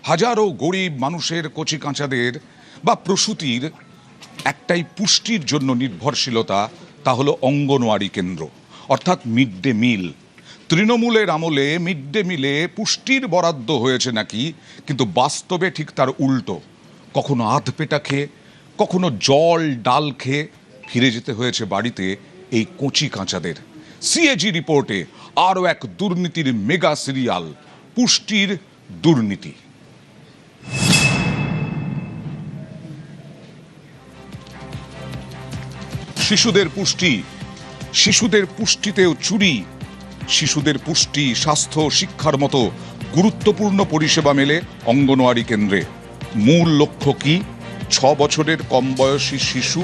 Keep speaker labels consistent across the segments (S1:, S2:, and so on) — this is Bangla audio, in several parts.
S1: হাজারো গরিব মানুষের কচিকাঁচাদের বা প্রসূতির একটাই পুষ্টির জন্য নির্ভরশীলতা, তা হলো অঙ্গনওয়াড়ি কেন্দ্র অর্থাৎ মিড ডে মিল। তৃণমূলের আমলে মিড ডে মিলে পুষ্টির বরাদ্দ হয়েছে নাকি, কিন্তু বাস্তবে ঠিক তার উল্টো। কখনো আধপেটা খেয়ে, কখনো জল ডাল খেয়ে ফিরে যেতে হয়েছে বাড়িতে এই কচি কাঁচাদের। সিএজি রিপোর্টে আরও এক দুর্নীতির মেগা সিরিয়াল, পুষ্টির দুর্নীতি। শিশুদের পুষ্টিতেও চুরি। শিশুদের পুষ্টি, স্বাস্থ্য, শিক্ষার মতো গুরুত্বপূর্ণ পরিষেবা মেলে অঙ্গনওয়াড়ি কেন্দ্রে। মূল লক্ষ্য কি? 6 বছরের কম বয়সী শিশু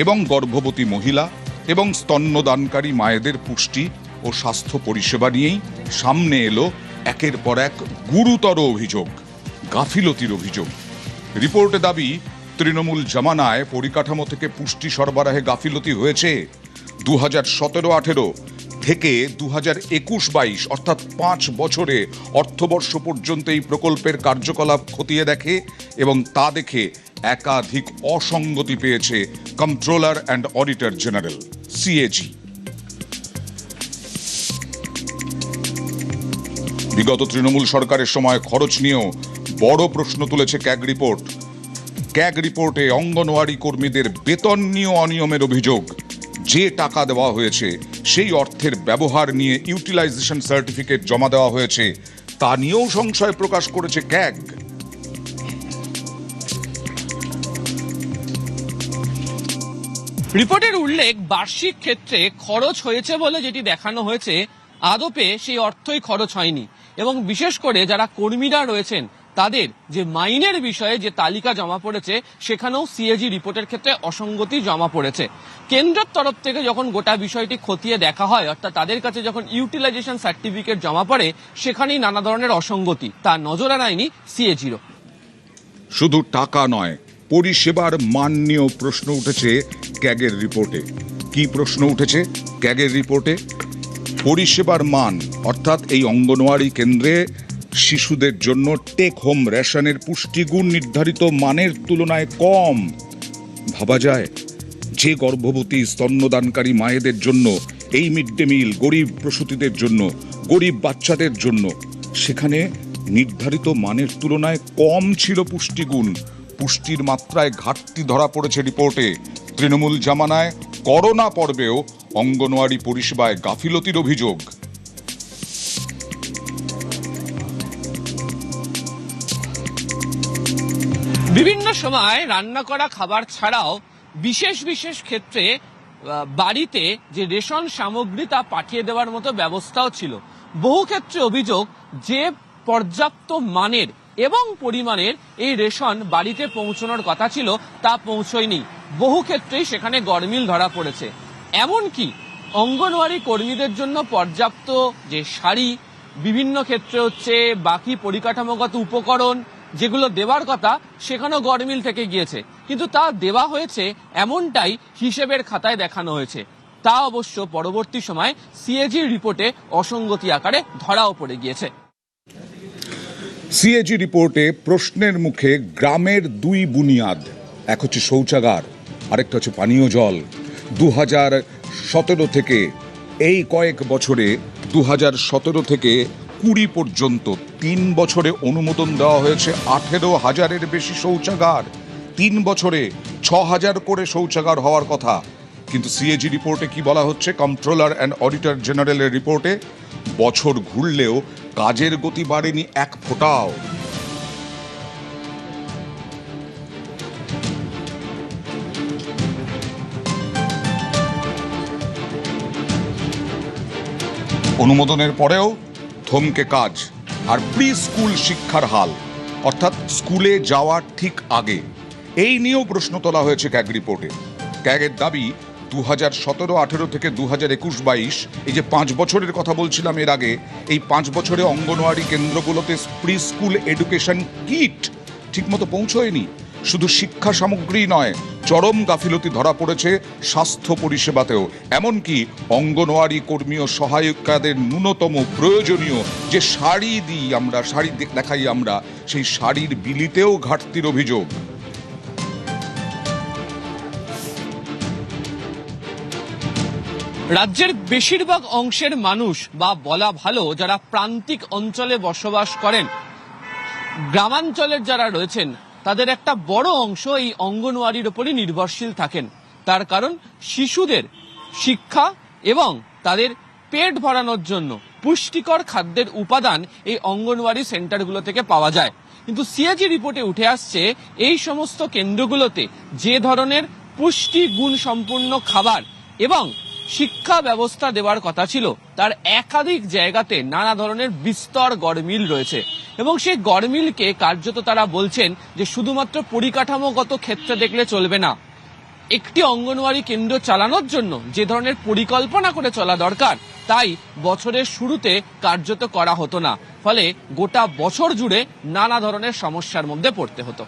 S1: এবং গর্ভবতী মহিলা এবং স্তন্যদানকারী মায়েদের পুষ্টি ও স্বাস্থ্য পরিষেবা নিয়েই সামনে এলো একের পর এক গুরুতর অভিযোগ, গাফিলতির অভিযোগ। রিপোর্টে দাবি, তৃণমূল জামানায় পরিকাঠামো থেকে পুষ্টি সরবরাহে গাফিলতি হয়েছে। 2017-18 থেকে 2021-22 অর্থাৎ 5 বছরে অর্থবর্ষ পর্যন্ত এই প্রকল্পের কার্যকলাপ খতিয়ে দেখে এবং তা দেখে একাধিক অসঙ্গতি পেয়েছে controller and auditor general CAG. বিগত তৃণমূল সরকারের সময় খরচ নিয়েও বড় প্রশ্ন তুলেছে ক্যাগ রিপোর্ট। ক্যাগ রিপোর্টে অঙ্গনওয়াড়ি কর্মীদের বেতন নিয়ে অনিয়মের অভিযোগ। যে টাকা দেওয়া হয়েছে সেই অর্থের ব্যবহার নিয়ে ইউটিলাইজেশন সার্টিফিকেট জমা দেওয়া হয়েছে, তা নিয়েও সংশয় প্রকাশ করেছে ক্যাগ।
S2: রিপোর্টের উল্লেখ, বার্ষিক ক্ষেত্রে খরচ হয়েছে বলে যেটি দেখানো হয়েছে, আদপে সেই অর্থই খরচ হয়নি। এবং বিশেষ করে যারা কর্মীরা রয়েছেন তাদের যে মাইনের বিষয়ে যে তালিকা জমা পড়েছে, সেখানেও সিএজি রিপোর্টের ক্ষেত্রে অসঙ্গতি জমা পড়েছে। কেন্দ্রের তরফ থেকে যখন গোটা বিষয়টি খতিয়ে দেখা হয়, অর্থাৎ তাদের কাছে যখন ইউটিলাইজেশন সার্টিফিকেট জমা পড়ে, সেখানেই নানা ধরনের অসঙ্গতি, তা নজর আনায়নি সিএজিরও।
S1: শুধু টাকা নয়, পরিষেবার মান নিয়েও প্রশ্ন উঠেছে ক্যাগের রিপোর্টে। কি প্রশ্ন উঠেছে ক্যাগের রিপোর্টে? পরিষেবার মান, অর্থাৎ এই অঙ্গনওয়াড়ি কেন্দ্রে শিশুদের জন্য টেক হোম রেশনের পুষ্টিগুণ নির্ধারিত মানের তুলনায় কম। ভাবা যায়, যে গর্ভবতী স্তন্যদানকারী মায়েদের জন্য এই মিড ডে মিল, গরিব প্রসূতিদের জন্য, গরিব বাচ্চাদের জন্য, সেখানে নির্ধারিত মানের তুলনায় কম ছিল পুষ্টিগুণ। পুষ্টির মাত্রায় ঘাটতি ধরা পড়েছে রিপোর্টে। তৃণমূল জামানায় করোনা পর্বেও অঙ্গনওয়াড়ি পরিষেবায় গাফিলতির অভিযোগ।
S2: বিভিন্ন সময় রান্না করা খাবার ছাড়াও বিশেষ বিশেষ ক্ষেত্রে বাড়িতে যে রেশন সামগ্রী তা পাঠিয়ে দেওয়ার মতো ব্যবস্থাও ছিল। বহু ক্ষেত্রে অভিযোগ যে পর্যাপ্ত মানের এবং পরিমাণের এই রেশন বাড়িতে পৌঁছানোর কথা ছিল, তা পৌঁছয়নি। বহু ক্ষেত্রেই সেখানে গরমিল ধরা পড়েছে। এমনকি অঙ্গনওয়াড়ি কর্মীদের জন্য পর্যাপ্ত যে শাড়ি, বিভিন্ন ক্ষেত্রে বাকি পরিকাঠামোগত উপকরণ যেগুলো দেওয়ার কথা, সেখানেও গরমিল থেকে গিয়েছে। কিন্তু তা দেওয়া হয়েছে এমনটাই হিসেবের খাতায় দেখানো হয়েছে। তা অবশ্য পরবর্তী সময় সিএজি রিপোর্টে অসঙ্গতি আকারে ধরাও পড়ে গিয়েছে।
S1: সিএজি রিপোর্টে প্রশ্নের মুখে গ্রামের 2 বুনিয়াদ, এক হচ্ছে শৌচাগার, আরেকটা হচ্ছে পানীয় জল। 2017 থেকে এই কয়েক বছরে 2017 থেকে 20 পর্যন্ত 3 বছরে অনুমোদন দেওয়া হয়েছে 18,000-এর বেশি শৌচাগার। 3 বছরে 6,000 করে শৌচাগার হওয়ার কথা। কিন্তু সিএজি রিপোর্টে কি বলা হচ্ছে? কন্ট্রোলার অ্যান্ড অডিটর জেনারেলের রিপোর্টে বছর ঘুরলেও কাজের গতি বাড়েনি এক ফোঁটাও। অনুমোদনের পরেও থমকে কাজ। আর প্রি স্কুল শিক্ষার হাল, অর্থাৎ স্কুলে যাওয়ার ঠিক আগে, এই নিয়েও প্রশ্ন তোলা হয়েছে ক্যাগ রিপোর্টে। ক্যাগের দাবি, 2017-18 থেকে 2021-22, এই যে 5 বছরের কথা বলছিলাম এর আগে, এই 5 বছরে অঙ্গনওয়াড়ি কেন্দ্রগুলোতে প্রি স্কুল এডুকেশন কিট ঠিকমতো পৌঁছয়নি। শুধু শিক্ষা সামগ্রী নয়, চরম গাফিলতি ধরা পড়েছে স্বাস্থ্য পরিষেবাতেও। এমনকি অঙ্গনওয়াড়ি কর্মী ও সহায়িকাদের ন্যূনতম প্রয়োজনীয় যে শাড়ি দেখাই আমরা, সেই শাড়ির বিলিতেও ঘাটতির অভিযোগ।
S2: রাজ্যের বেশিরভাগ অংশের মানুষ, বা বলা ভালো যারা প্রান্তিক অঞ্চলে বসবাস করেন, গ্রামাঞ্চলের যারা রয়েছেন, তাদের একটা বড় অংশ এই অঙ্গনওয়াড়ির উপরই নির্ভরশীল থাকেন। তার কারণ শিশুদের শিক্ষা এবং তাদের পেট ভরানোর জন্য পুষ্টিকর খাদ্যের উপাদান এই অঙ্গনওয়াড়ি সেন্টারগুলো থেকে পাওয়া যায়। কিন্তু সিএজি রিপোর্টে উঠে আসছে এই সমস্ত কেন্দ্রগুলোতে যে ধরনের পুষ্টি গুণ সম্পূর্ণ খাবার এবং শিক্ষা ব্যবস্থা দেওয়ার কথা ছিল, তার একাধিক জায়গাতে নানা ধরনের বিস্তর গড়মিল রয়েছে। এবং সেই গড়মিলকে কার্যত তারা বলছেন যে শুধুমাত্র পরিকাঠামোগত ক্ষেত্রে দেখলে চলবে না, একটি অঙ্গনওয়াড়ি কেন্দ্র চালানোর জন্য যে ধরনের পরিকল্পনা করে চলা দরকার, তাই বছরের শুরুতে কার্যত করা হতো না। ফলে গোটা বছর জুড়ে নানা ধরনের সমস্যার মধ্যে পড়তে হতো।